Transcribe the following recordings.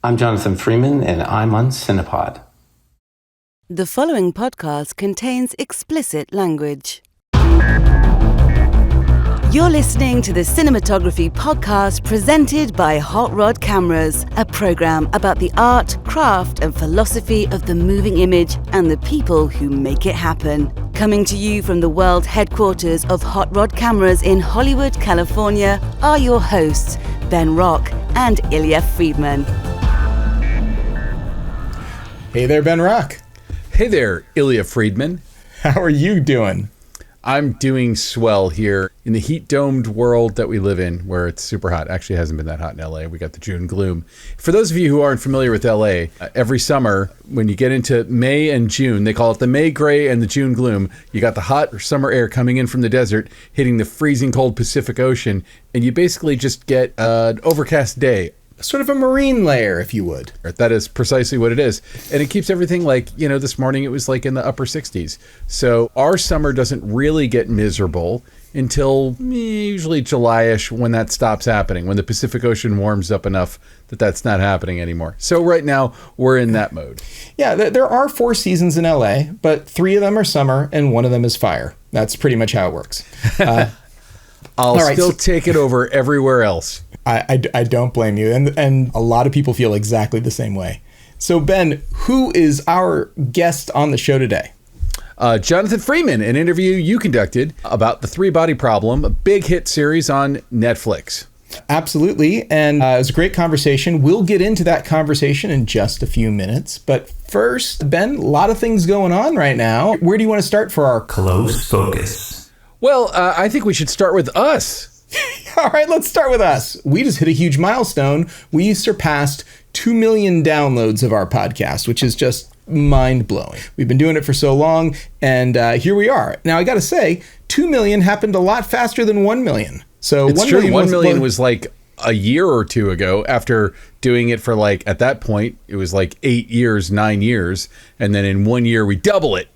I'm Jonathan Freeman, and I'm on Cinepod. The following podcast contains explicit language. You're listening to the Cinematography podcast presented by Hot Rod Cameras, a program about the art, craft, and philosophy of the moving image and the people who make it happen. Coming to you from the world headquarters of Hot Rod Cameras in Hollywood, California, are your hosts, Ben Rock and Ilya Freeman. Hey there, Ben Rock. Hey there, Ilya Friedman. How are you doing? I'm doing swell here in the heat-domed world that we live in, where it's super hot. Actually, it hasn't been that hot in LA. We got the June gloom. For those of you who aren't familiar with LA, every summer, when you get into May and June, they call it the May gray and the June gloom. You got the hot summer air coming in from the desert, hitting the freezing cold Pacific Ocean, and you basically just get an overcast day. Sort of a marine layer, if you would. That is precisely what it is. And it keeps everything like, this morning it was like in the upper 60s. So our summer doesn't really get miserable until usually July-ish, when that stops happening, when the Pacific Ocean warms up enough that that's not happening anymore. So right now we're in that mode. Yeah, there are 4 seasons in LA, but 3 of them are summer and 1 of them is fire. That's pretty much how it works. I'll still take it over everywhere else. I don't blame you. And a lot of people feel exactly the same way. So, Ben, who is our guest on the show today? Jonathan Freeman, an interview you conducted about The Three-Body Problem, a big hit series on Netflix. Absolutely. And it was a great conversation. We'll get into that conversation in just a few minutes. But first, Ben, a lot of things going on right now. Where do you want to start for our Close focus? Well, I think we should start with us. All right, let's start with us. We just hit a huge milestone. We surpassed 2 million downloads of our podcast, which is just mind-blowing. We've been doing it for so long, and here we are. Now, I got to say, 2 million happened a lot faster than 1 million. So it's true. 1 million was like a year or two ago, after doing it for at that point, it was like 8 years, 9 years. And then in 1 year, we double it.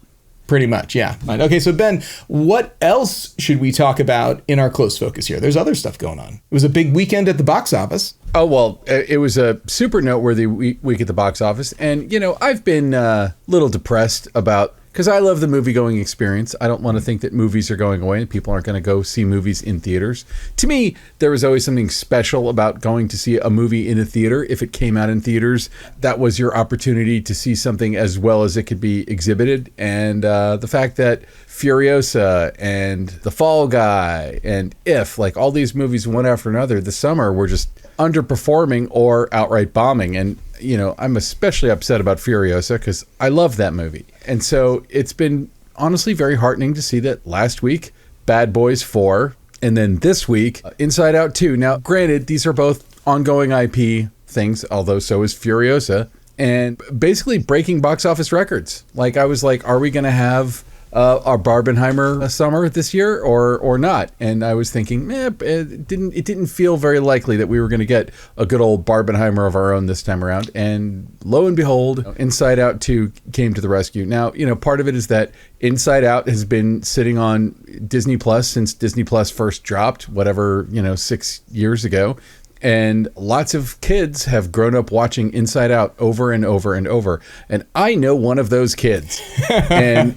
Pretty much, yeah. Okay, so Ben, what else should we talk about in our close focus here? There's other stuff going on. It was a big weekend at the box office. Oh, well, it was a super noteworthy week at the box office. And, I've been a little depressed about, because I love the movie-going experience. I don't want to think that movies are going away and people aren't going to go see movies in theaters. To me, there was always something special about going to see a movie in a theater. If it came out in theaters, that was your opportunity to see something as well as it could be exhibited. And the fact that Furiosa and The Fall Guy and If, all these movies one after another this summer were just underperforming or outright bombing. And I'm especially upset about Furiosa because I love that movie. And so it's been honestly very heartening to see that last week, Bad Boys 4, and then this week, Inside Out 2. Now, granted, these are both ongoing IP things, although so is Furiosa, and basically breaking box office records. I was like, are we going to have our Barbenheimer summer this year or not? And I was thinking, it didn't feel very likely that we were going to get a good old Barbenheimer of our own this time around. And lo and behold, Inside Out 2 came to the rescue. Now, part of it is that Inside Out has been sitting on Disney Plus since Disney Plus first dropped, 6 years ago. And lots of kids have grown up watching Inside Out over and over and over. And I know one of those kids. And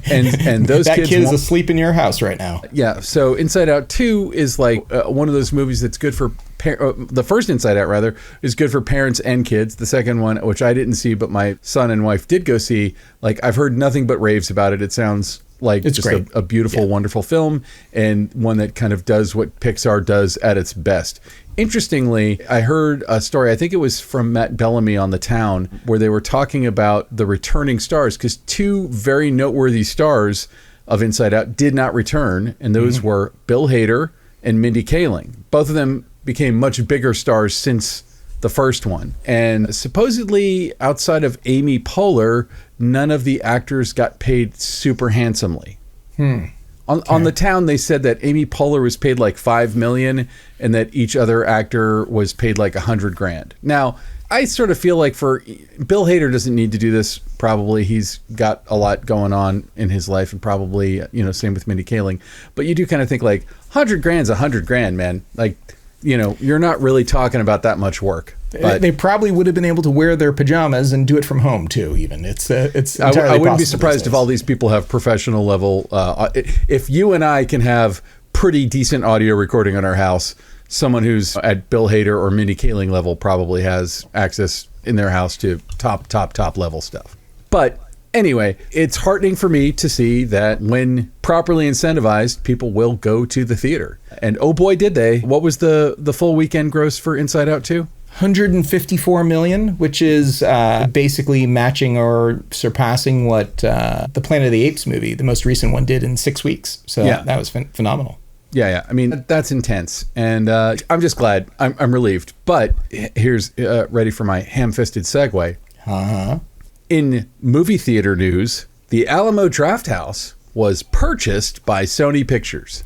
those that kids... kid is asleep in your house right now. Yeah. So Inside Out 2 is one of those movies that's good for... the first Inside Out, rather, is good for parents and kids. The second one, which I didn't see, but my son and wife did go see, I've heard nothing but raves about it. It sounds like it's just a beautiful, wonderful film, and one that kind of does what Pixar does at its best. Interestingly, I heard a story, I think it was from Matt Bellamy on The Town, where they were talking about the returning stars, because 2 very noteworthy stars of Inside Out did not return, and those were Bill Hader and Mindy Kaling. Both of them became much bigger stars since the first one. And supposedly, outside of Amy Poehler, none of the actors got paid super handsomely. On The Town, they said that Amy Poehler was paid $5 million and that each other actor was paid $100,000. Now, I sort of feel like for Bill Hader doesn't need to do this. Probably he's got a lot going on in his life, and probably, same with Mindy Kaling. But you do kind of think $100,000's $100,000, man. You're not really talking about that much work. But they probably would have been able to wear their pajamas and do it from home too. Even it's entirely I wouldn't be possible surprised these if days. all these people have professional level. If you and I can have pretty decent audio recording on our house, someone who's at Bill Hader or Mindy Kaling level probably has access in their house to top level stuff. But anyway, it's heartening for me to see that when properly incentivized, people will go to the theater. And oh boy, did they. What was the full weekend gross for Inside Out 2? 154 million, which is basically matching or surpassing what the Planet of the Apes movie, the most recent one, did in 6 weeks. So that was phenomenal. Yeah. I mean, that's intense. And I'm just glad. I'm relieved. But here's ready for my ham-fisted segue. Uh-huh. In movie theater news, the Alamo Drafthouse was purchased by Sony Pictures.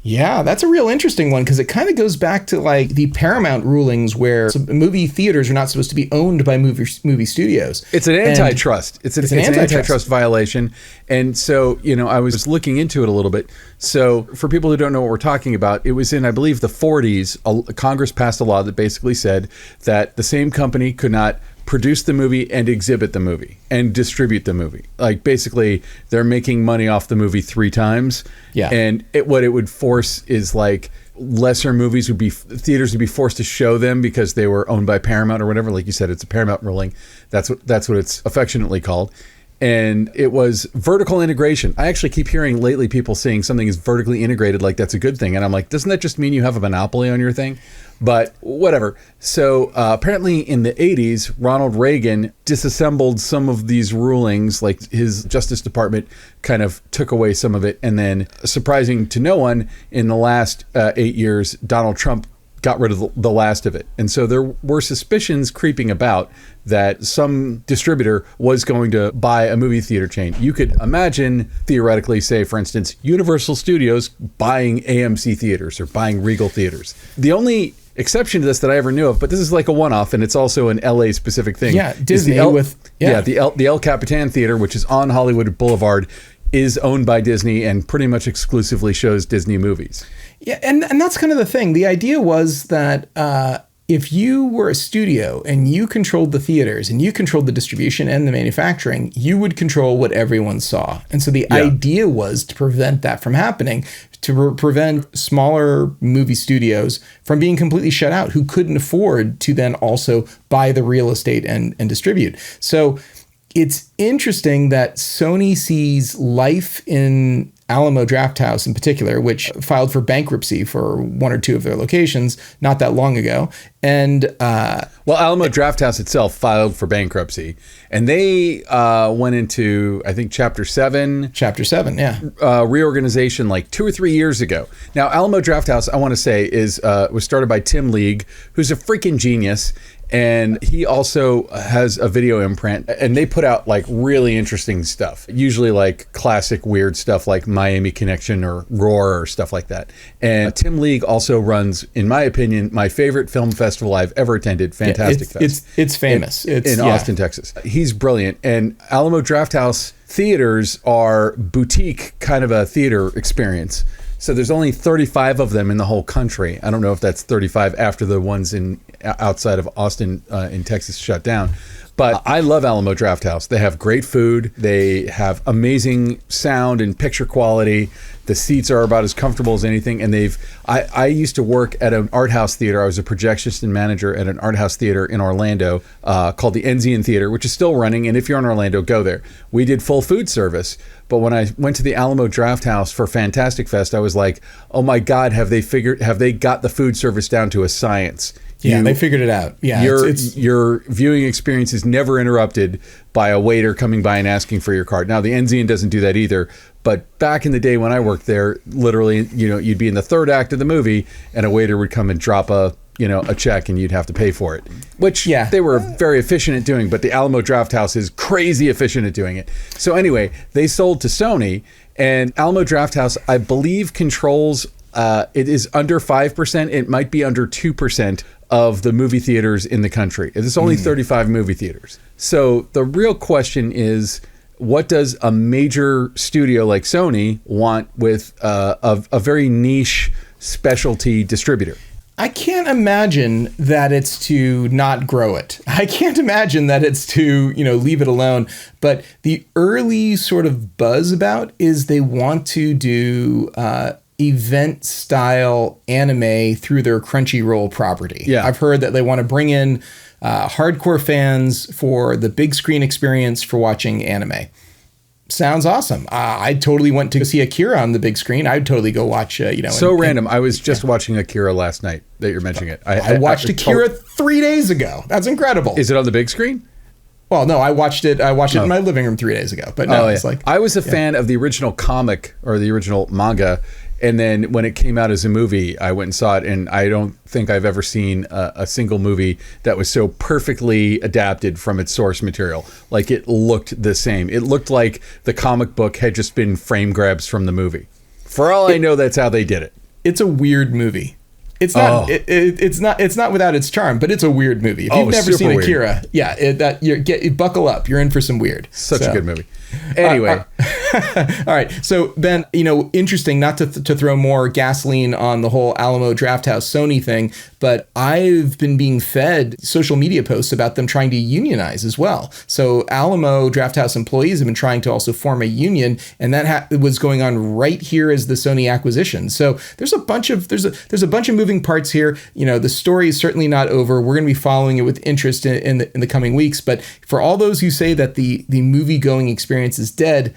Yeah, that's a real interesting one because it kind of goes back to like the Paramount rulings where movie theaters are not supposed to be owned by movie studios. It's an antitrust. It's an antitrust violation. And so, I was looking into it a little bit. So for people who don't know what we're talking about, it was in, I believe, the 40s. Congress passed a law that basically said that the same company could not produce the movie and exhibit the movie and distribute the movie. Like basically they're making money off the movie 3 times. Yeah. And what it would force is like lesser movies theaters would be forced to show them because they were owned by Paramount or whatever. Like you said, it's a Paramount ruling. That's what it's affectionately called. And it was vertical integration. I actually keep hearing lately people saying something is vertically integrated, like that's a good thing. And I'm like, doesn't that just mean you have a monopoly on your thing? But whatever. So apparently in the 80s, Ronald Reagan disassembled some of these rulings, like his Justice Department kind of took away some of it. And then, surprising to no one, in the last 8 years, Donald Trump got rid of the last of it. And so there were suspicions creeping about that some distributor was going to buy a movie theater chain. You could imagine, theoretically, say, for instance, Universal Studios buying AMC theaters or buying Regal theaters. The only exception to this that I ever knew of, but this is like a one-off, and it's also an LA specific thing. Yeah, Disney the El Capitan Theater, which is on Hollywood Boulevard, is owned by Disney and pretty much exclusively shows Disney movies. Yeah, and that's kind of the thing. The idea was that if you were a studio and you controlled the theaters and you controlled the distribution and the manufacturing, you would control what everyone saw. And so the idea was to prevent that from happening, to prevent smaller movie studios from being completely shut out who couldn't afford to then also buy the real estate and distribute. So it's interesting that Sony sees life in Alamo Drafthouse in particular, which filed for bankruptcy for 1 or 2 of their locations not that long ago. And Alamo Drafthouse itself filed for bankruptcy, and they went into, I think, Chapter 7. Chapter 7, yeah. Reorganization like 2 or 3 years ago. Now, Alamo Drafthouse, I want to say, was started by Tim League, who's a freaking genius. And he also has a video imprint, and they put out like really interesting stuff, usually like classic weird stuff like Miami Connection or Roar or stuff like that. And Tim League also runs, in my opinion, my favorite film festival I've ever attended, Fantastic Fest. It's famous. In Austin, Texas. He's brilliant. And Alamo Drafthouse theaters are boutique kind of a theater experience. So there's only 35 of them in the whole country. I don't know if that's 35 after the ones outside of Austin in Texas shut down. But I love Alamo Drafthouse. They have great food. They have amazing sound and picture quality. The seats are about as comfortable as anything. And I used to work at an art house theater. I was a projectionist and manager at an art house theater in Orlando called the Enzian Theater, which is still running. And if you're in Orlando, go there. We did full food service. But when I went to the Alamo Drafthouse for Fantastic Fest, I was like, oh my God, have they got the food service down to a science? Yeah, they figured it out. Yeah, your viewing experience is never interrupted by a waiter coming by and asking for your card. Now, the Enzian doesn't do that either. But back in the day when I worked there, literally, you'd be in the third act of the movie, and a waiter would come and drop a check, and you'd have to pay for it. Which they were very efficient at doing. But the Alamo Drafthouse is crazy efficient at doing it. So anyway, they sold to Sony, and Alamo Drafthouse, I believe, controls. It is under 5%. It might be under 2% of the movie theaters in the country. There's only 35 movie theaters. So the real question is, what does a major studio like Sony want with a very niche specialty distributor? I can't imagine that it's to not grow it. I can't imagine that it's to, leave it alone. But the early sort of buzz about is they want to do event style anime through their Crunchyroll property. Yeah. I've heard that they want to bring in hardcore fans for the big screen experience for watching anime. Sounds awesome. I totally went to see Akira on the big screen. I'd totally go watch, random. I was just watching Akira last night that you're mentioning it. I watched Akira 3 days ago. That's incredible. Is it on the big screen? Well, no, I watched it in my living room 3 days ago. But no, it's like... I was a fan of the original comic or the original manga. And then when it came out as a movie, I went and saw it. And I don't think I've ever seen a single movie that was so perfectly adapted from its source material. Like, it looked the same. It looked like the comic book had just been frame grabs from the movie. For all I know, that's how they did it. It's a weird movie. It's not. Oh. It's not without its charm, but it's a weird movie. If you've never seen Akira, buckle up. You're in for some weird. Such a good movie. Anyway, all right. So Ben, interesting. Not to throw more gasoline on the whole Alamo Drafthouse Sony thing, but I've been being fed social media posts about them trying to unionize as well. So Alamo Drafthouse employees have been trying to also form a union, and that was going on right here as the Sony acquisition. So there's a bunch of moving parts here. The story is certainly not over. We're going to be following it with interest in the coming weeks. But for all those who say that the movie going experience is dead,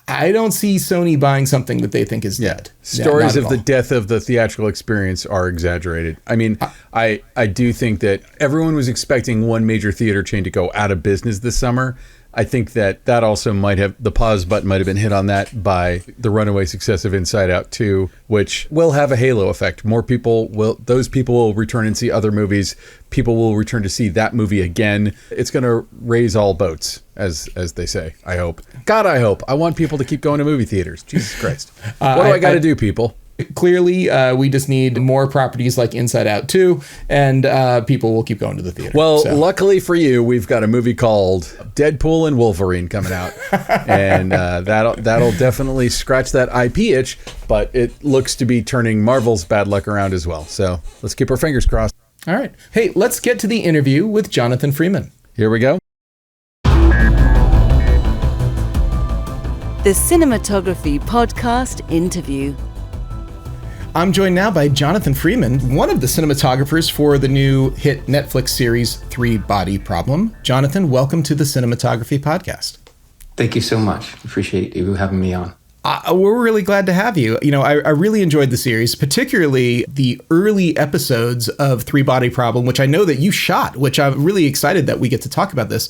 I don't see Sony buying something that they think is dead. Stories of the death of the theatrical experience are exaggerated. I mean, I do think that everyone was expecting one major theater chain to go out of business this summer. I think that also might have, the pause button might have been hit on that by the runaway success of Inside Out 2, which will have a halo effect. Those people will return and see other movies. People will return to see that movie again. It's going to raise all boats, as they say, I hope. God, I hope. I want people to keep going to movie theaters. Jesus Christ. What do I got to do, people? Clearly, we just need more properties like Inside Out 2, and people will keep going to the theater. Well, luckily for you, we've got a movie called Deadpool and Wolverine coming out, and that'll definitely scratch that IP itch, but it looks to be turning Marvel's bad luck around as well. So let's keep our fingers crossed. All right. Hey, let's get to the interview with Jonathan Freeman. Here we go. The Cinematography Podcast Interview. I'm joined now by Jonathan Freeman, one of the cinematographers for the new hit Netflix series, Three Body Problem. Jonathan, welcome to the Cinematography Podcast. Thank you so much. Appreciate you having me on. We're really glad to have you. I really enjoyed the series, particularly the early episodes of Three Body Problem, which I know that you shot, which I'm really excited that we get to talk about this.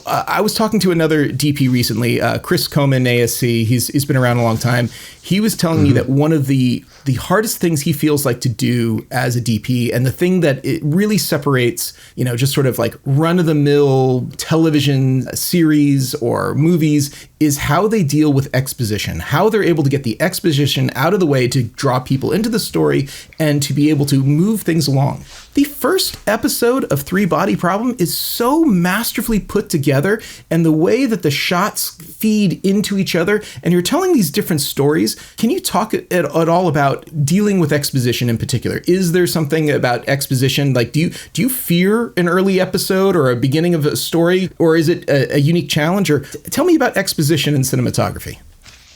I was talking to another DP recently, Chris Coman, ASC. He's been around a long time. He was telling me that one of the hardest things he feels like to do as a DP, and the thing that it really separates, just sort of like run-of-the-mill television series or movies, is how they deal with exposition, how they're able to get the exposition out of the way to draw people into the story and to be able to move things along. The first episode of Three Body Problem is so masterfully put together, and the way that the shots feed into each other, and you're telling these different stories. Can you talk at all about dealing with exposition in particular? Is there something about exposition? Like, do you fear an early episode or a beginning of a story, or is it a unique challenge? Or tell me about exposition in cinematography.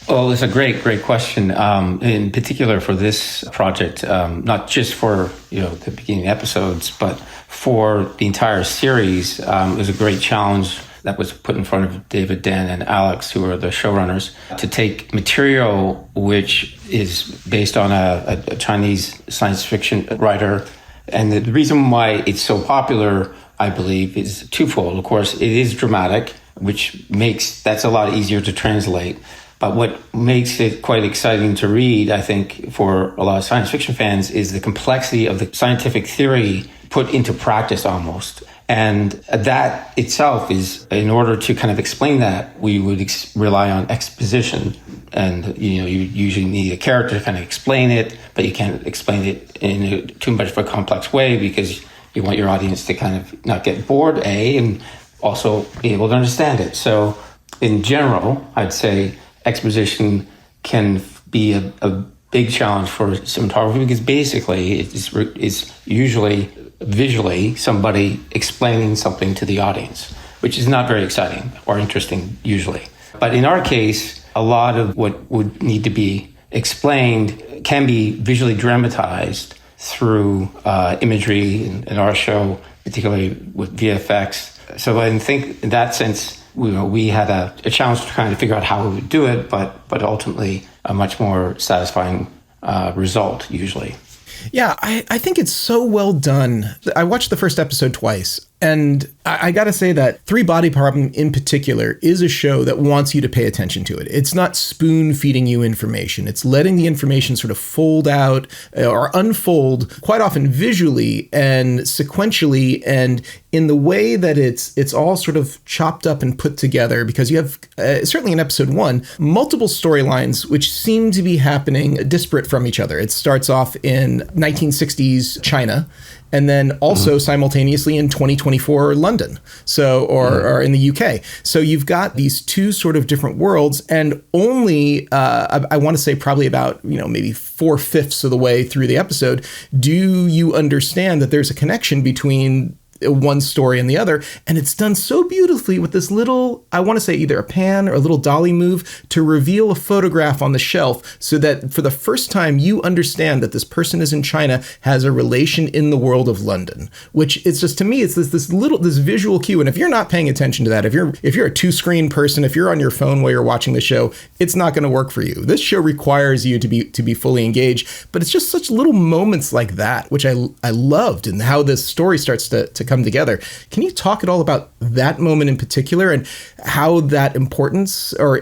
Well, it's a great question. In particular for this project, not just for the beginning episodes, but for the entire series, it was a great challenge that was put in front of David, Dan, and Alex, who are the showrunners, to take material which is based on a Chinese science fiction writer. And the reason why it's so popular, I believe, is twofold. Of course, it is dramatic, that's a lot easier to translate. But what makes it quite exciting to read, I think, for a lot of science fiction fans, is the complexity of the scientific theory put into practice almost. And that itself is, in order to kind of explain that, we would rely on exposition. And, you usually need a character to kind of explain it, but you can't explain it in too much of a complex way because you want your audience to kind of not get bored, and also be able to understand it. So in general, I'd say exposition can be a big challenge for cinematography because basically it's usually visually somebody explaining something to the audience, which is not very exciting or interesting usually. But in our case, a lot of what would need to be explained can be visually dramatized through imagery in our show, particularly with VFX. So I think in that sense, we had a challenge to kind of figure out how we would do it, but ultimately a much more satisfying result usually. Yeah, I think it's so well done. I watched the first episode twice, and I got to say that Three Body Problem in particular is a show that wants you to pay attention to it. It's not spoon feeding you information. It's letting the information sort of fold out or unfold quite often visually and sequentially and in the way that it's all sort of chopped up and put together, because you have, certainly in episode 1, multiple storylines which seem to be happening disparate from each other. It starts off in 1960s China, and then also simultaneously in 2024 London, or in the UK. So you've got these two sort of different worlds, and only I want to say probably about maybe 4/5 of the way through the episode do you understand that there's a connection between one story and the other. And it's done so beautifully with this little, I want to say either a pan or a little dolly move to reveal a photograph on the shelf, so that for the first time you understand that this person is in China, has a relation in the world of London, which it's just, to me, it's this visual cue. And if you're not paying attention to that, if you're a 2-screen person, if you're on your phone while you're watching the show, it's not going to work for you. This show requires you to be fully engaged, but it's just such little moments like that, which I loved, and how this story starts to come together. Can you talk at all about that moment in particular, and how that importance, or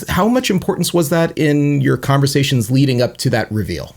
how much importance was that in your conversations leading up to that reveal?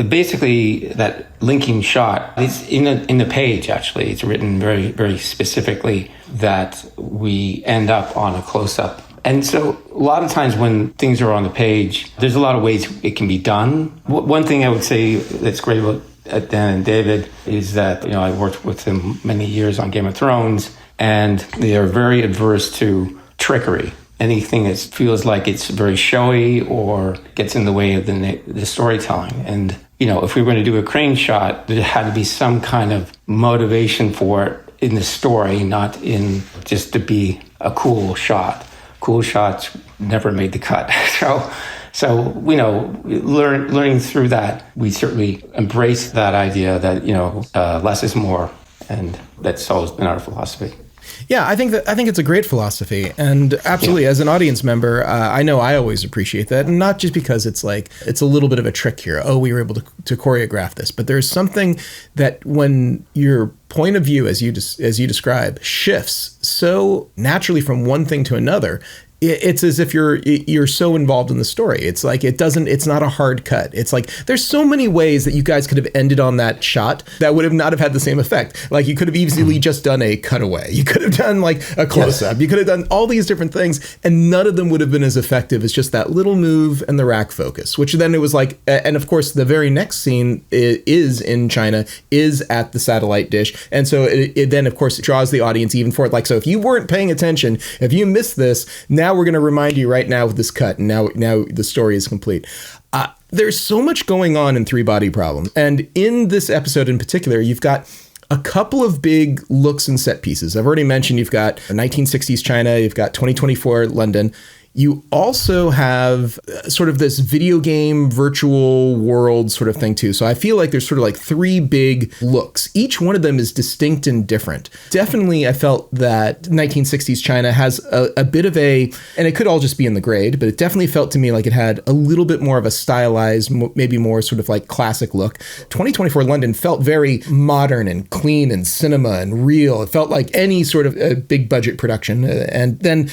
Basically, that linking shot is in the page. Actually, it's written very, very specifically that we end up on a close-up. And so a lot of times when things are on the page, there's a lot of ways it can be done. One thing I would say that's great about Dan and David is that, I worked with them many years on Game of Thrones, and they are very adverse to trickery. Anything that feels like it's very showy or gets in the way of the storytelling. And, if we were going to do a crane shot, there had to be some kind of motivation for it in the story, not in just to be a cool shot. Cool shots never made the cut. So, learning through that, we certainly embrace that idea that, less is more. And that's always been our philosophy. Yeah, I think it's a great philosophy. And absolutely, as an audience member, I know I always appreciate that. And not just because it's a little bit of a trick here. Oh, we were able to choreograph this. But there's something that when your point of view, as you describe, shifts so naturally from one thing to another, it's as if you're so involved in the story. It's like it's not a hard cut. It's like there's so many ways that you guys could have ended on that shot that would have not have had the same effect. Like you could have easily just done a cutaway. You could have done like a close up. You could have done all these different things, and none of them would have been as effective as just that little move and the rack focus, which then it was like, and of course the very next scene is in China, is at the satellite dish. And so it then of course draws the audience even for it. Like, so if you weren't paying attention, if you missed this, now we're going to remind you right now with this cut, and now the story is complete. There's so much going on in Three Body Problem, and in this episode in particular, you've got a couple of big looks and set pieces. I've already mentioned you've got 1960s China, you've got 2024 London. You also have sort of this video game virtual world sort of thing too. So I feel like there's sort of like 3 big looks. Each one of them is distinct and different. Definitely I felt that 1960s China has a bit of and it could all just be in the grade, but it definitely felt to me like it had a little bit more of a stylized, maybe more sort of like classic look. 2024 London felt very modern and clean and cinema and real. It felt like any sort of big budget production. And then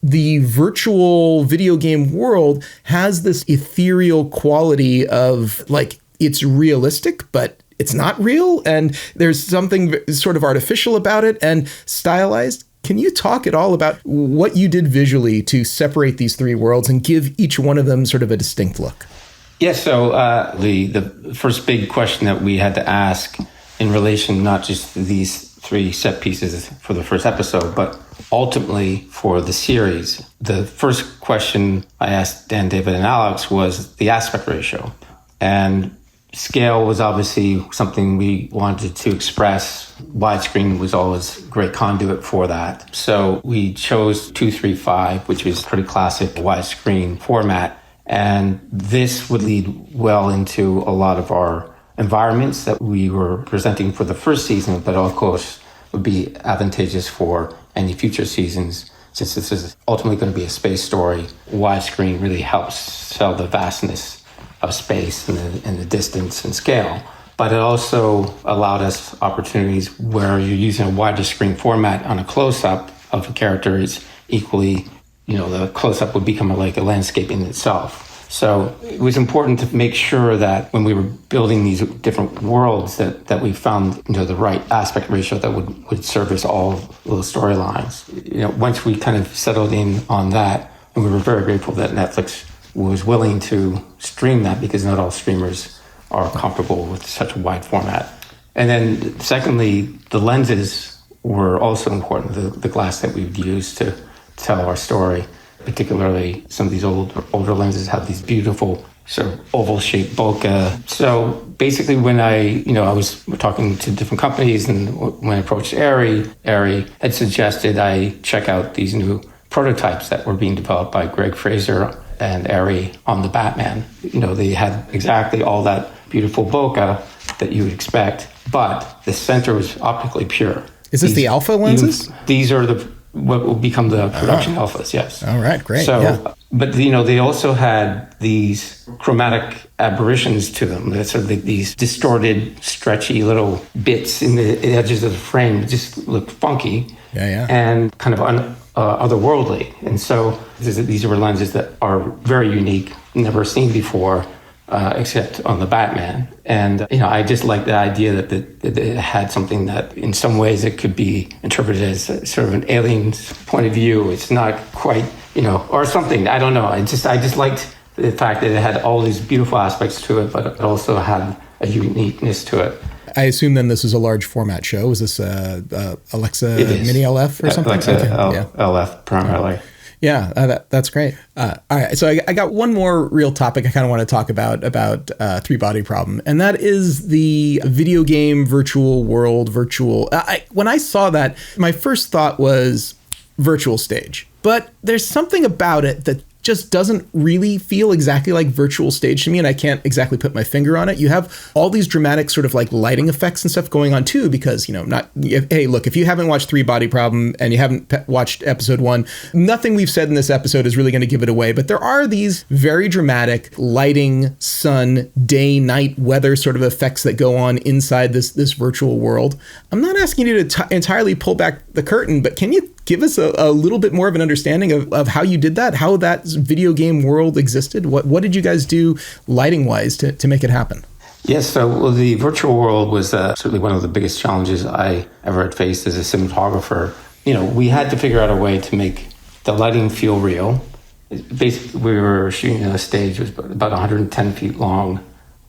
the virtual video game world has this ethereal quality of like, it's realistic, but it's not real. And there's something sort of artificial about it and stylized. Can you talk at all about what you did visually to separate these 3 worlds and give each one of them sort of a distinct look? Yes. So the first big question that we had to ask in relation, not just to these 3 set pieces for the first episode, but ultimately for the series, the first question I asked Dan, David, and Alex was the aspect ratio. And scale was obviously something we wanted to express. Widescreen was always a great conduit for that. So we chose 235, which is pretty classic widescreen format. And this would lead well into a lot of our environments that we were presenting for the first season, but of course would be advantageous for any future seasons. Since this is ultimately going to be a space story, widescreen really helps sell the vastness of space and the distance and scale. But it also allowed us opportunities where you're using a wider screen format on a close-up of a character is equally, the close-up would become like a landscape in itself. So it was important to make sure that when we were building these different worlds that we found the right aspect ratio that would service all those storylines. Once we kind of settled in on that, and we were very grateful that Netflix was willing to stream that because not all streamers are comfortable with such a wide format. And then secondly, the lenses were also important, the glass that we would use to tell our story. Particularly, some of these older lenses have these beautiful sort of oval-shaped bokeh. So basically, when I was talking to different companies, and when I approached ARRI had suggested I check out these new prototypes that were being developed by Greig Fraser and ARRI on the Batman. They had exactly all that beautiful bokeh that you would expect, but the center was optically pure. Is this the alpha lenses? These are what will become the production alphas, yes. All right, great. So, but they also had these chromatic aberrations to them. That's sort of these distorted, stretchy little bits in the edges of the frame that just look funky and kind of otherworldly. And so these were lenses that are very unique, never seen before, except on the Batman. And, I just like the idea that it had something that in some ways it could be interpreted as sort of an alien's point of view. It's not quite, or something. I don't know. I just liked the fact that it had all these beautiful aspects to it, but it also had a uniqueness to it. I assume then this is a large format show. Is this Alexa Mini LF or something? Alexa LF primarily. Yeah, that's great. All right, so I got one more real topic I kind of want to talk about three-body problem, and that is the video game virtual world, when I saw that, my first thought was virtual stage. But there's something about it that just doesn't really feel exactly like virtual stage to me, and I can't exactly put my finger on it. You have all these dramatic sort of like lighting effects and stuff going on too, because, hey, look, if you haven't watched Three Body Problem and you haven't watched episode 1, nothing we've said in this episode is really going to give it away, but there are these very dramatic lighting, sun, day, night, weather sort of effects that go on inside this virtual world. I'm not asking you to entirely pull back the curtain, but can you give us a little bit more of an understanding of how you did that, how that video game world existed? What did you guys do lighting-wise to make it happen? Yes, so the virtual world was certainly one of the biggest challenges I ever had faced as a cinematographer. We had to figure out a way to make the lighting feel real. Basically, we were shooting on a stage that was about 110 feet long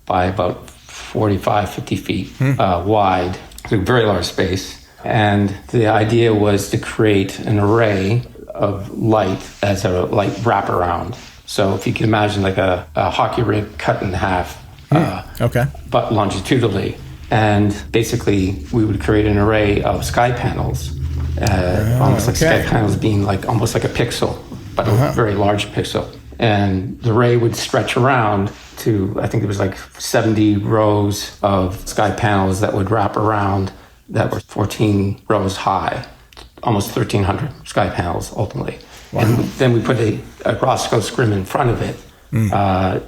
by about 45, 50 feet wide. So a very large space. And the idea was to create an array of light as a light wraparound. So if you can imagine like a hockey rink cut in half, but longitudinally. And basically we would create an array of sky panels, almost like sky panels being like almost like a pixel, but a very large pixel. And the array would stretch around to, I think there was like 70 rows of sky panels that would wrap around that were 14 rows high, almost 1,300 sky panels ultimately. Wow. And then we put a Roscoe scrim in front of it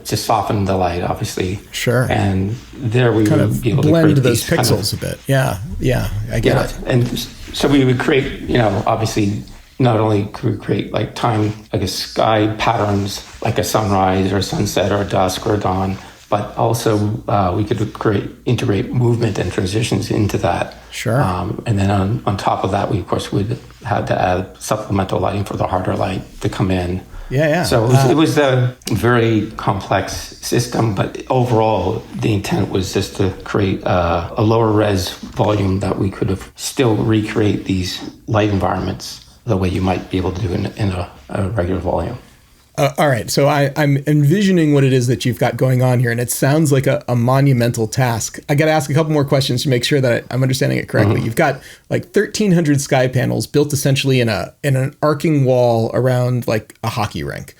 to soften the light, obviously. Sure. And there we kind would of be able to blend create those pixels a bit. Yeah, I get it. And so we would create, obviously not only could we create like time, like a sky patterns, like a sunrise or a sunset or a dusk or a dawn, but also we could integrate movement and transitions into that. Sure. And then on top of that, we of course would have to add supplemental lighting for the harder light to come in. Yeah. So it was a very complex system, but overall the intent was just to create a lower res volume that we could have still recreate these light environments the way you might be able to do in a regular volume. All right, so I'm envisioning what it is that you've got going on here, and it sounds like a monumental task. I got to ask a couple more questions to make sure that I'm understanding it correctly. You've got like 1,300 sky panels built essentially in an arcing wall around like a hockey rink.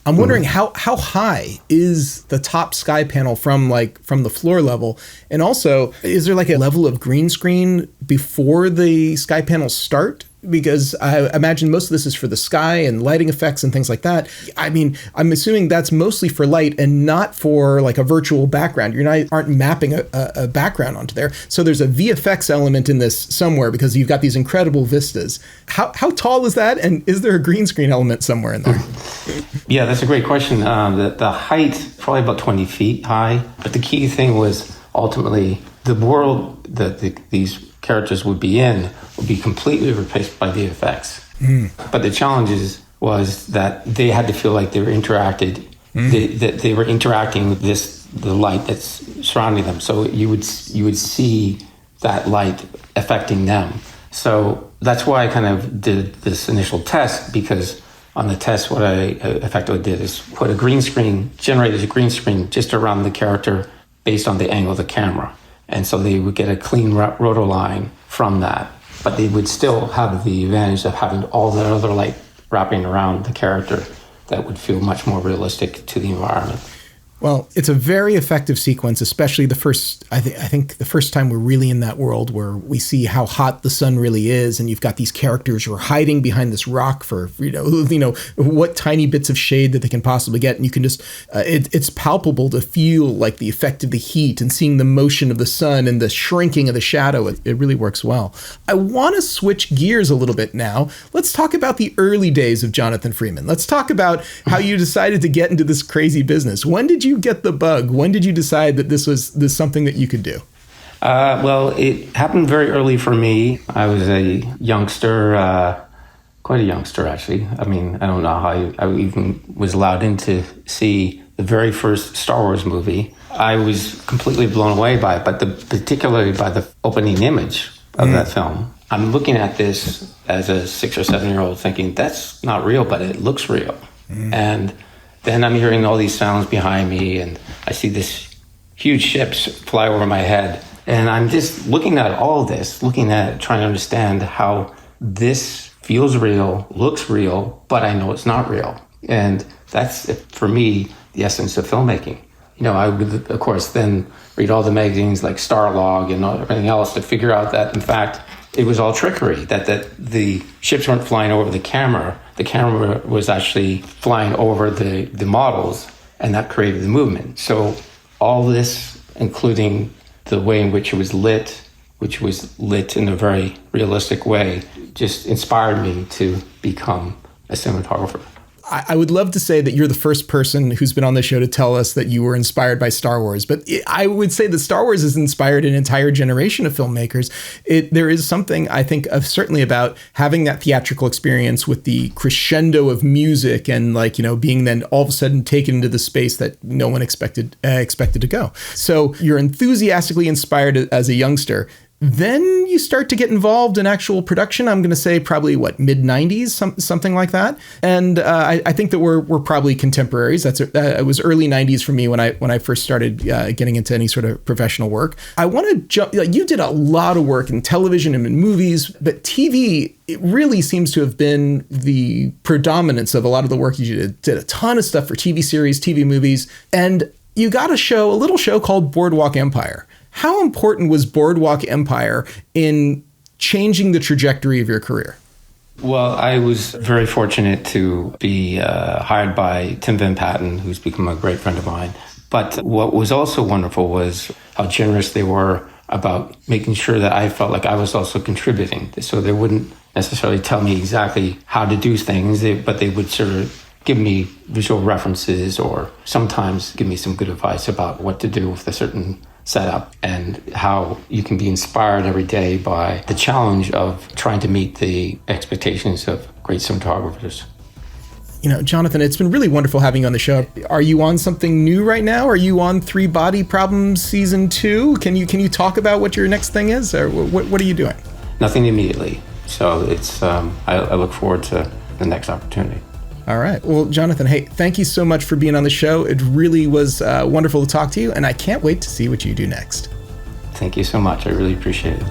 I'm wondering how high is the top sky panel from the floor level, and also is there like a level of green screen before the sky panels start? Because I imagine most of this is for the sky and lighting effects and things like that. I mean, I'm assuming that's mostly for light and not for like a virtual background. Aren't mapping a background onto there. So there's a VFX element in this somewhere because you've got these incredible vistas. How tall is that? And is there a green screen element somewhere in there? Yeah, that's a great question. The height, probably about 20 feet high. But the key thing was ultimately the world that these characters would be in would be completely replaced by VFX. But the challenge was that they had to feel like they were interacted, that they were interacting with the light that's surrounding them. So you would see that light affecting them. So that's why I kind of did this initial test, because on the test, what I effectively did is put generated a green screen just around the character based on the angle of the camera. And so they would get a clean rotor line from that. But they would still have the advantage of having all the other light wrapping around the character that would feel much more realistic to the environment. Well, it's a very effective sequence, especially the first, I think the first time we're really in that world where we see how hot the sun really is, and you've got these characters who are hiding behind this rock for, what tiny bits of shade that they can possibly get. And you can just, it's palpable to feel like the effect of the heat and seeing the motion of the sun and the shrinking of the shadow. It really works well. I want to switch gears a little bit now. Let's talk about the early days of Jonathan Freeman. Let's talk about how you decided to get into this crazy business. When did you get the bug? When did you decide that this was something that you could do? Well, it happened very early for me. I was a youngster, quite a youngster, actually. I mean, I don't know how I even was allowed in to see the very first Star Wars movie. I was completely blown away by it, but particularly by the opening image of that film. I'm looking at this as a 6 or 7 year old thinking, that's not real, but it looks real. And then I'm hearing all these sounds behind me, and I see this huge ships fly over my head. And I'm just looking at all of this, trying to understand how this feels real, looks real, but I know it's not real. And that's, for me, the essence of filmmaking. I would, of course, then read all the magazines like Starlog and everything else to figure out that, in fact, it was all trickery, that the ships weren't flying over the camera. The camera was actually flying over the models, and that created the movement. So all this, including the way in which it was lit, which was lit in a very realistic way, just inspired me to become a cinematographer. I would love to say that you're the first person who's been on the show to tell us that you were inspired by Star Wars, but I would say that Star Wars has inspired an entire generation of filmmakers. There is something, I think, certainly about having that theatrical experience with the crescendo of music and being then all of a sudden taken into the space that no one expected to go. So you're enthusiastically inspired as a youngster. Then you start to get involved in actual production. I'm going to say probably mid-90s, something like that. And I think that we're probably contemporaries. It was early 90s for me when I first started getting into any sort of professional work. I want to jump. You did a lot of work in television and in movies, but TV, it really seems to have been the predominance of a lot of the work you did. Did a ton of stuff for TV series, TV movies, and you got a little show called Boardwalk Empire. How important was Boardwalk Empire in changing the trajectory of your career? Well, I was very fortunate to be hired by Tim Van Patten, who's become a great friend of mine. But what was also wonderful was how generous they were about making sure that I felt like I was also contributing. So they wouldn't necessarily tell me exactly how to do things, but they would sort of give me visual references or sometimes give me some good advice about what to do with a certain setup and how you can be inspired every day by the challenge of trying to meet the expectations of great cinematographers. Jonathan, it's been really wonderful having you on the show. Are you on something new right now? Are you on 3 Body Problems Season 2? Can you talk about what your next thing is, or what are you doing? Nothing immediately. So it's I look forward to the next opportunity. All right. Well, Jonathan, hey, thank you so much for being on the show. It really was wonderful to talk to you, and I can't wait to see what you do next. Thank you so much. I really appreciate it.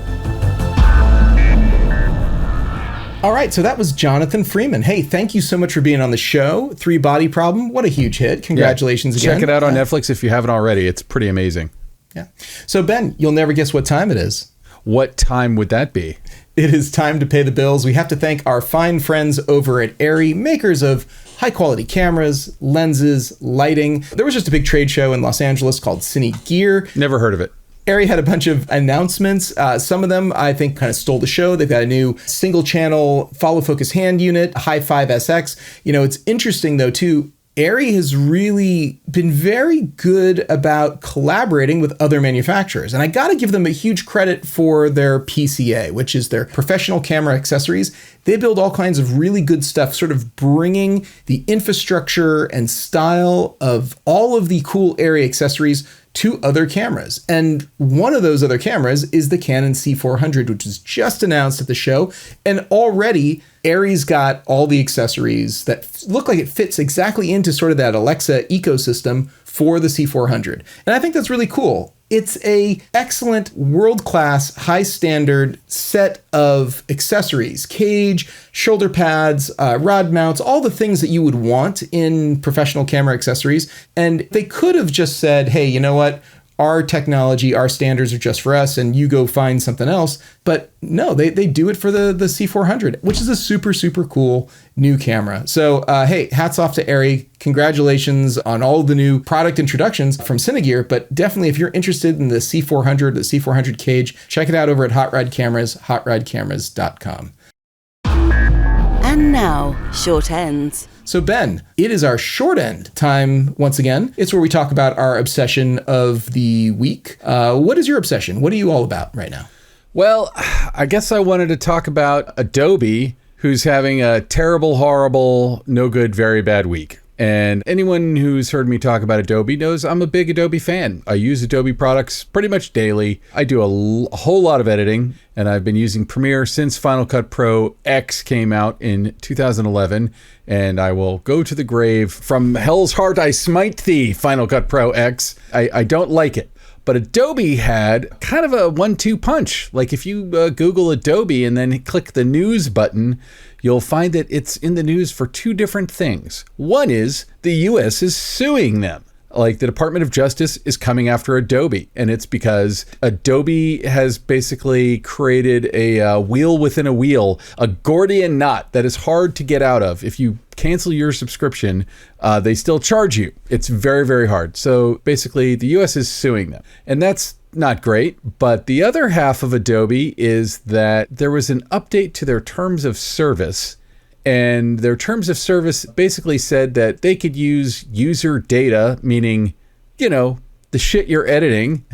All right, so that was Jonathan Freeman. Hey, thank you so much for being on the show. Three Body Problem, what a huge hit. Congratulations again. Check it out on Netflix if you haven't already. It's pretty amazing. Yeah. So, Ben, you'll never guess what time it is. What time would that be? It is time to pay the bills. We have to thank our fine friends over at ARRI, makers of high-quality cameras, lenses, lighting. There was just a big trade show in Los Angeles called Cine Gear. Never heard of it. ARRI had a bunch of announcements. Some of them, I think, kind of stole the show. They've got a new single-channel follow-focus hand unit, Hi5 SX. You know, it's interesting, though, too. ARRI has really been very good about collaborating with other manufacturers. And I got to give them a huge credit for their PCA, which is their professional camera accessories. They build all kinds of really good stuff, sort of bringing the infrastructure and style of all of the cool ARRI accessories to other cameras. And one of those other cameras is the Canon C400, which was just announced at the show. And already ARRI's got all the accessories that look like it fits exactly into sort of that Alexa ecosystem for the C400. And I think that's really cool. It's a excellent, world-class, high-standard set of accessories, cage, shoulder pads, rod mounts, all the things that you would want in professional camera accessories. And they could have just said, hey, you know what? Our technology, our standards are just for us, and you go find something else. But no, they do it for the C400, which is a super, super cool new camera. So, hey, hats off to ARRI. Congratulations on all the new product introductions from Cinegear. But definitely, if you're interested in the C400, the C400 cage, check it out over at Hot Rod Cameras, hotrodcameras.com. And now, short ends. So Ben, it is our short end time once again. It's where we talk about our obsession of the week. What is your obsession? What are you all about right now? Well, I guess I wanted to talk about Adobe, who's having a terrible, horrible, no good, very bad week. And anyone who's heard me talk about Adobe knows I'm a big Adobe fan. I use Adobe products pretty much daily. I do a whole lot of editing, and I've been using Premiere since Final Cut Pro X came out in 2011. And I will go to the grave. From hell's heart I smite thee, Final Cut Pro X. I don't like it. But Adobe had kind of a 1-2 punch. Like if you Google Adobe and then click the news button, you'll find that it's in the news for two different things. One is the US is suing them. Like the Department of Justice is coming after Adobe, and it's because Adobe has basically created a wheel within a wheel, a Gordian knot that is hard to get out of. If you cancel your subscription, they still charge you. It's very, very hard. So basically the US is suing them, and that's not great. But the other half of Adobe is that there was an update to their terms of service. And their terms of service basically said that they could use user data, meaning, you know, the shit you're editing,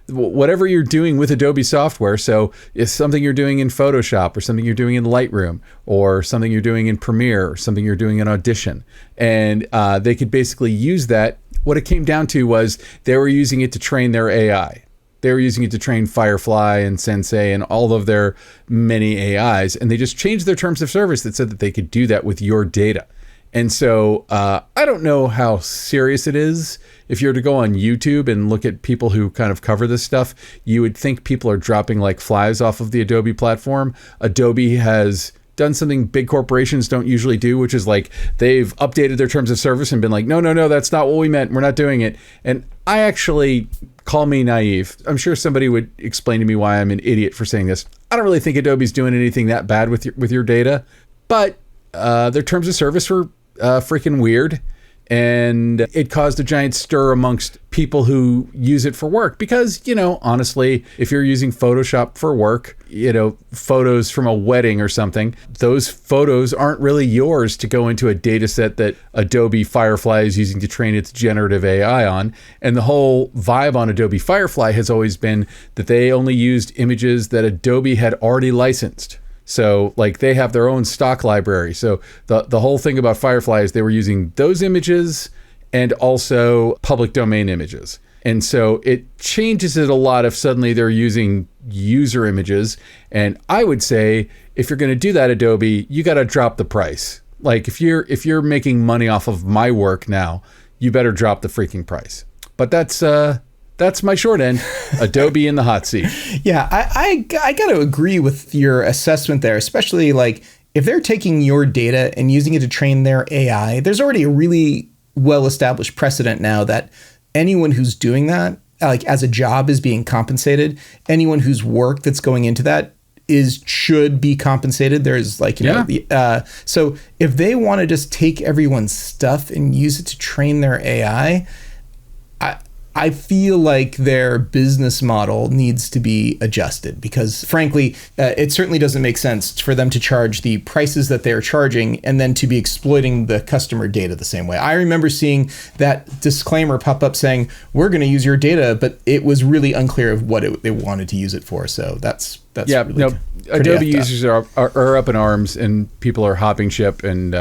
whatever you're doing with Adobe software. So if something you're doing in Photoshop or something you're doing in Lightroom or something you're doing in Premiere or something you're doing in Audition, and they could basically use that. What it came down to was they were using it to train their AI. They were using it to train Firefly and Sensei and all of their many AIs. And they just changed their terms of service that said that they could do that with your data. And so I don't know how serious it is. If you were to go on YouTube and look at people who kind of cover this stuff, you would think people are dropping like flies off of the Adobe platform. Adobe has done something big corporations don't usually do, which is like they've updated their terms of service and been like, no, that's not what we meant. We're not doing it. And I actually, call me naive. I'm sure somebody would explain to me why I'm an idiot for saying this. I don't really think Adobe's doing anything that bad with your data, but their terms of service were freaking weird. And it caused a giant stir amongst people who use it for work because, you know, honestly, if you're using Photoshop for work, you know, photos from a wedding or something, those photos aren't really yours to go into a data set that Adobe Firefly is using to train its generative AI on. And the whole vibe on Adobe Firefly has always been that they only used images that Adobe had already licensed. So like they have their own stock library. So the whole thing about Firefly is they were using those images and also public domain images. And so it changes it a lot if suddenly they're using user images. And I would say if you're going to do that, Adobe, you got to drop the price. Like if you're making money off of my work now, you better drop the freaking price. But that's my short end. Adobe in the hot seat. Yeah, I got to agree with your assessment there, especially like if they're taking your data and using it to train their AI. There's already a really well-established precedent now that anyone who's doing that, like as a job, is being compensated. Anyone whose work that's going into that should be compensated. There's like, so if they want to just take everyone's stuff and use it to train their AI, I feel like their business model needs to be adjusted because, frankly, it certainly doesn't make sense for them to charge the prices that they're charging and then to be exploiting the customer data the same way. I remember seeing that disclaimer pop up saying, we're going to use your data, but it was really unclear of what they wanted to use it for. So that's really Adobe users are up in arms and people are hopping ship. And,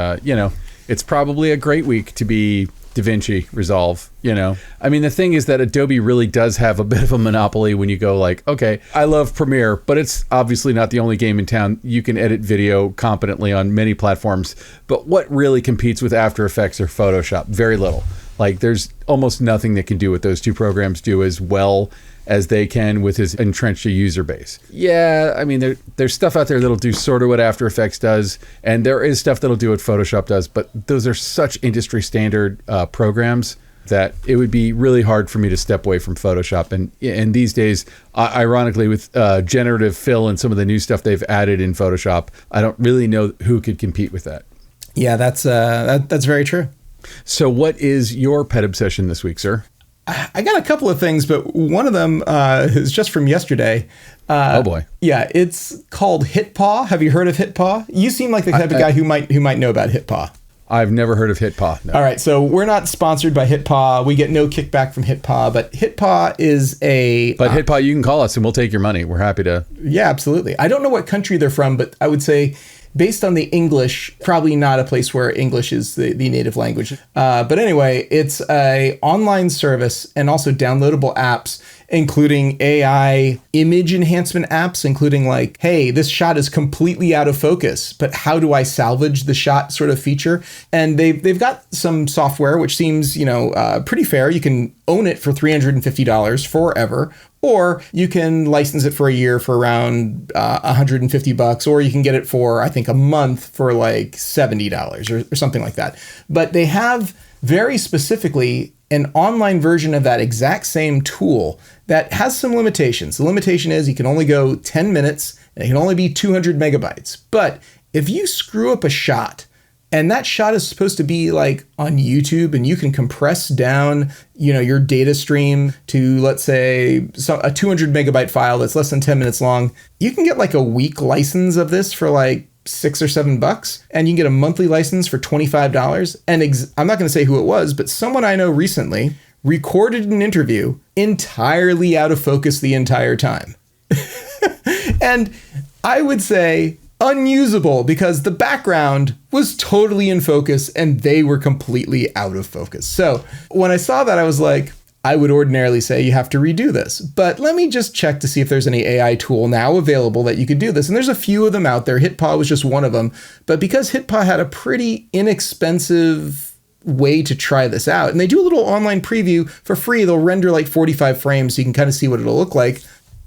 it's probably a great week to be DaVinci Resolve, I mean, the thing is that Adobe really does have a bit of a monopoly when you go like, okay, I love Premiere, but it's obviously not the only game in town. You can edit video competently on many platforms, but what really competes with After Effects or Photoshop? Very little. Like there's almost nothing that can do what those two programs do as well as they can with his entrenched user base. Yeah, I mean, there's stuff out there that'll do sort of what After Effects does, and there is stuff that'll do what Photoshop does, but those are such industry standard programs that it would be really hard for me to step away from Photoshop. And these days, ironically, with generative fill and some of the new stuff they've added in Photoshop, I don't really know who could compete with that. Yeah, that's very true. So what is your pet obsession this week, sir? I got a couple of things, but one of them is just from yesterday. Oh boy! Yeah, it's called HitPaw. Have you heard of HitPaw? You seem like the type of guy who might know about HitPaw. I've never heard of HitPaw. No. All right, so we're not sponsored by HitPaw. We get no kickback from HitPaw, but HitPaw is a... But HitPaw, you can call us and we'll take your money. We're happy to... Yeah, absolutely. I don't know what country they're from, but I would say based on the English, probably not a place where English is the native language. But anyway, it's a online service and also downloadable apps, including AI image enhancement apps, including like, hey, this shot is completely out of focus, but how do I salvage the shot sort of feature? And they've got some software, which seems, pretty fair. You can own it for $350 forever, or you can license it for a year for around $150, or you can get it for, I think, a month for like $70 or something like that. But they have very specifically an online version of that exact same tool that has some limitations. The limitation is you can only go 10 minutes and it can only be 200 megabytes. But if you screw up a shot, and that shot is supposed to be like on YouTube, and you can compress down, your data stream to, let's say, a 200 megabyte file that's less than 10 minutes long. You can get like a week license of this for like $6 or $7, and you can get a monthly license for $25. And I'm not going to say who it was, but someone I know recently recorded an interview entirely out of focus the entire time. And I would say unusable because the background was totally in focus and they were completely out of focus. So when I saw that, I was like, I would ordinarily say you have to redo this, but let me just check to see if there's any AI tool now available that you could do this. And there's a few of them out there. HitPaw was just one of them. But because HitPaw had a pretty inexpensive way to try this out, and they do a little online preview for free, they'll render like 45 frames so you can kind of see what it'll look like.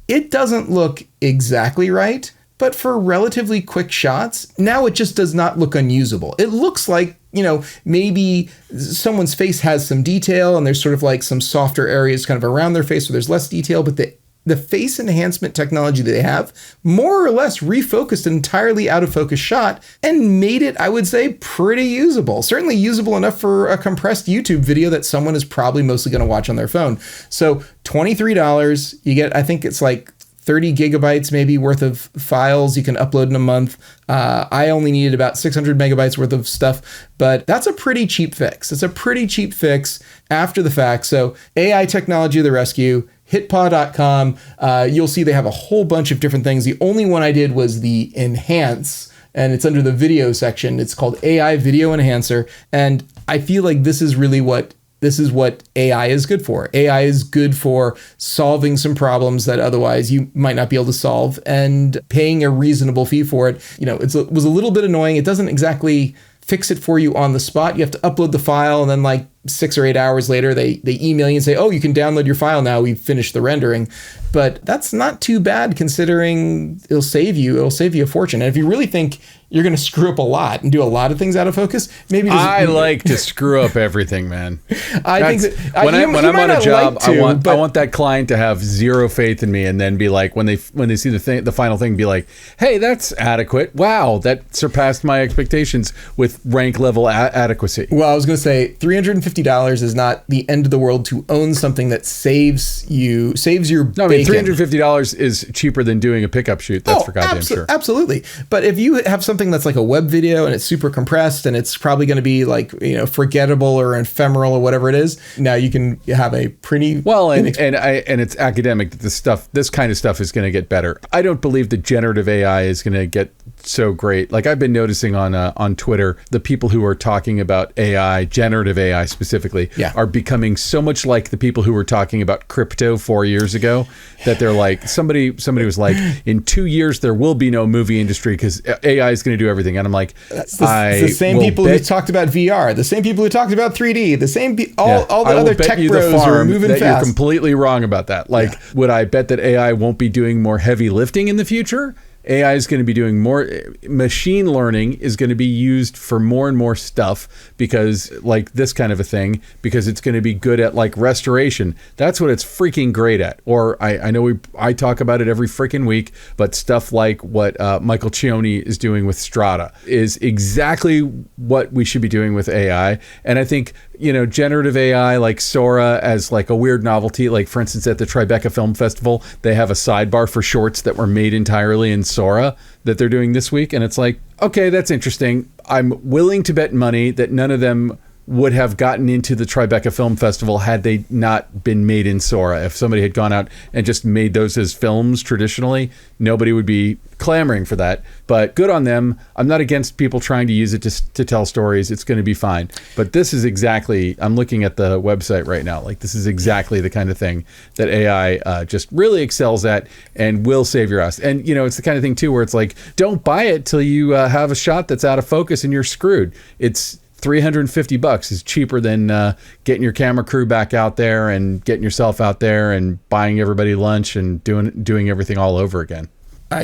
It doesn't look exactly right, but for relatively quick shots, now it just does not look unusable. It looks like, maybe someone's face has some detail and there's sort of like some softer areas kind of around their face where there's less detail, but the face enhancement technology that they have more or less refocused an entirely out of focus shot and made it, I would say, pretty usable. Certainly usable enough for a compressed YouTube video that someone is probably mostly going to watch on their phone. So $23, you get, I think it's like 30 gigabytes maybe worth of files you can upload in a month. I only needed about 600 megabytes worth of stuff, but that's a pretty cheap fix. It's a pretty cheap fix after the fact. So AI technology to the rescue, hitpaw.com. You'll see they have a whole bunch of different things. The only one I did was the enhance, and it's under the video section. It's called AI Video Enhancer. And I feel like this is really what this is what AI is good for. AI is good for solving some problems that otherwise you might not be able to solve, and paying a reasonable fee for it. It was a little bit annoying. It doesn't exactly fix it for you on the spot. You have to upload the file, and then like 6 or 8 hours later, they email you and say, oh, you can download your file now. We've finished the rendering. But that's not too bad considering it'll save you a fortune. And if you really think you're going to screw up a lot and do a lot of things out of focus, maybe I like to screw up everything, man. I think that when I'm on a job, I want that client to have zero faith in me, and then be like, when they see the final thing, be like, hey, that's adequate. Wow, that surpassed my expectations with rank level adequacy. Well, I was going to say $350 is not the end of the world to own something that saves your no, I mean, $350 is cheaper than doing a pickup shoot. That's for goddamn sure. Absolutely. But if you have something that's like a web video and it's super compressed and it's probably going to be like, forgettable or ephemeral or whatever it is, now you can have a pretty and it's academic that this kind of stuff is going to get better. I don't believe that generative AI is going to get so great. Like, I've been noticing on Twitter, the people who are talking about AI, generative AI specifically, are becoming so much like the people who were talking about crypto 4 years ago, that they're like, somebody was like, in 2 years there will be no movie industry because AI is going to do everything. And I'm like, it's the same people who talked about VR, the same people who talked about 3D, the same all the other tech bros who are moving fast. You're completely wrong about that. Like, would I bet that AI won't be doing more heavy lifting in the future? AI is going to be doing more. Machine learning is going to be used for more and more stuff, because like this kind of a thing, because it's going to be good at like restoration. That's what it's freaking great at. Or I know I talk about it every freaking week, but stuff like what Michael Cioni is doing with Strata is exactly what we should be doing with AI. And I think, generative AI like Sora as like a weird novelty, like for instance at the Tribeca Film Festival, they have a sidebar for shorts that were made entirely in Sora that they're doing this week. And it's like, okay, that's interesting. I'm willing to bet money that none of them would have gotten into the Tribeca Film Festival had they not been made in Sora. If somebody had gone out and just made those as films traditionally, nobody would be clamoring for that. But good on them. I'm not against people trying to use it to tell stories. It's going to be fine. But this is exactly, I'm looking at the website right now, like this is exactly the kind of thing that AI just really excels at and will save your ass. And, it's the kind of thing too where it's like, don't buy it till you have a shot that's out of focus and you're screwed. It's $350 is cheaper than getting your camera crew back out there and getting yourself out there and buying everybody lunch and doing everything all over again.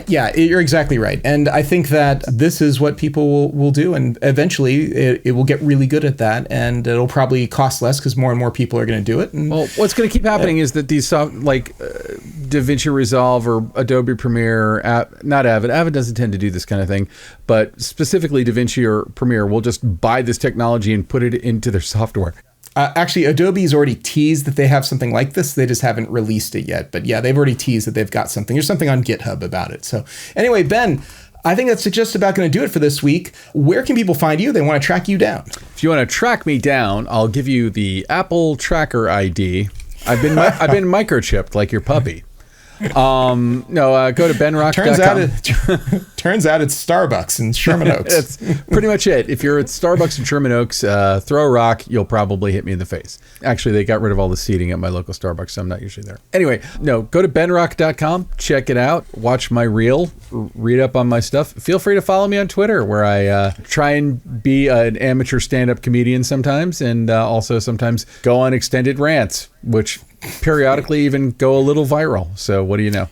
Yeah, you're exactly right. And I think that this is what people will do. And eventually it will get really good at that. And it'll probably cost less because more and more people are going to do it. And, well, what's going to keep happening is that these DaVinci Resolve or Adobe Premiere, not Avid. Avid doesn't tend to do this kind of thing. But specifically DaVinci or Premiere will just buy this technology and put it into their software. Actually, Adobe's already teased that they have something like this. They just haven't released it yet. But yeah, they've already teased that they've got something. There's something on GitHub about it. So anyway, Ben, I think that's just about going to do it for this week. Where can people find you? They want to track you down. If you want to track me down, I'll give you the Apple Tracker ID. I've been microchipped like your puppy. Go to benrock.com. Turns out it's Starbucks in Sherman Oaks. That's pretty much it. If you're at Starbucks in Sherman Oaks, throw a rock, you'll probably hit me in the face. Actually, they got rid of all the seating at my local Starbucks, so I'm not usually there. Anyway, go to benrock.com, check it out, watch my reel, read up on my stuff. Feel free to follow me on Twitter, where I try and be an amateur stand-up comedian sometimes, and also sometimes go on extended rants, which periodically even go a little viral. So what do you know?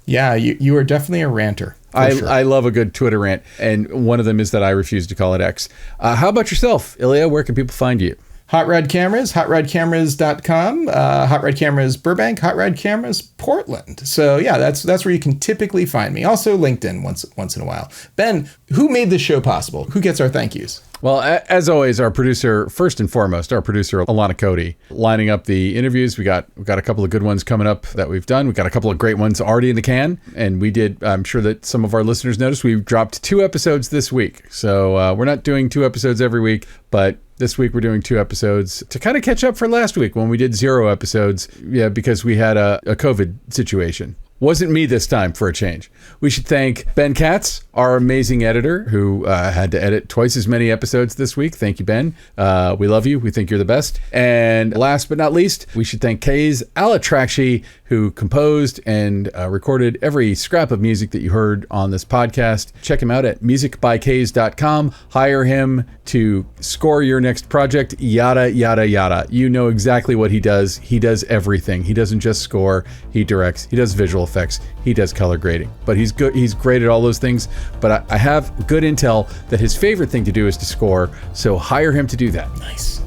Yeah, you are definitely a ranter. I love a good Twitter rant, and one of them is that I refuse to call it X. How about yourself, Ilya? Where can people find you? Hot Rod Cameras, hotrodcameras.com, Hot Rod Cameras Burbank, Hot Rod Cameras Portland. So yeah, that's where you can typically find me. Also LinkedIn once in a while. Ben, who made this show possible? Who gets our thank yous? Well, as always, our producer, first and foremost, Alana Cody, lining up the interviews. We got a couple of good ones coming up that we've done. We got a couple of great ones already in the can. And we did, I'm sure that some of our listeners noticed, we dropped 2 episodes this week. So we're not doing 2 episodes every week, but this week we're doing 2 episodes to kind of catch up for last week when we did 0 episodes. Yeah, because we had a COVID situation. Wasn't me this time for a change. We should thank Ben Katz, our amazing editor who had to edit twice as many episodes this week. Thank you, Ben. We love you. We think you're the best. And last but not least, we should thank Kays Alatrakshy, who composed and recorded every scrap of music that you heard on this podcast. Check him out at musicbykays.com. Hire him to score your next project, yada, yada, yada. You know exactly what he does. He does everything. He doesn't just score. He directs. He does visual effects. He does color grading. But he's good. He's great at all those things. But I have good intel that his favorite thing to do is to score. So hire him to do that. Nice.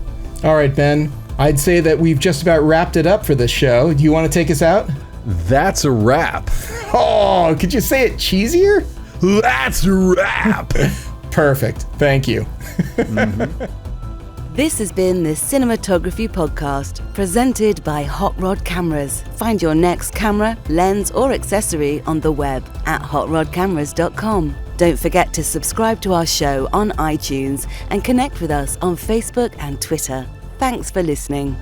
All right, Ben. I'd say that we've just about wrapped it up for this show. Do you want to take us out? That's a wrap. Oh, could you say it cheesier? That's a wrap. Perfect. Thank you. This has been the Cinematography Podcast, presented by Hot Rod Cameras. Find your next camera, lens, or accessory on the web at hotrodcameras.com. Don't forget to subscribe to our show on iTunes and connect with us on Facebook and Twitter. Thanks for listening.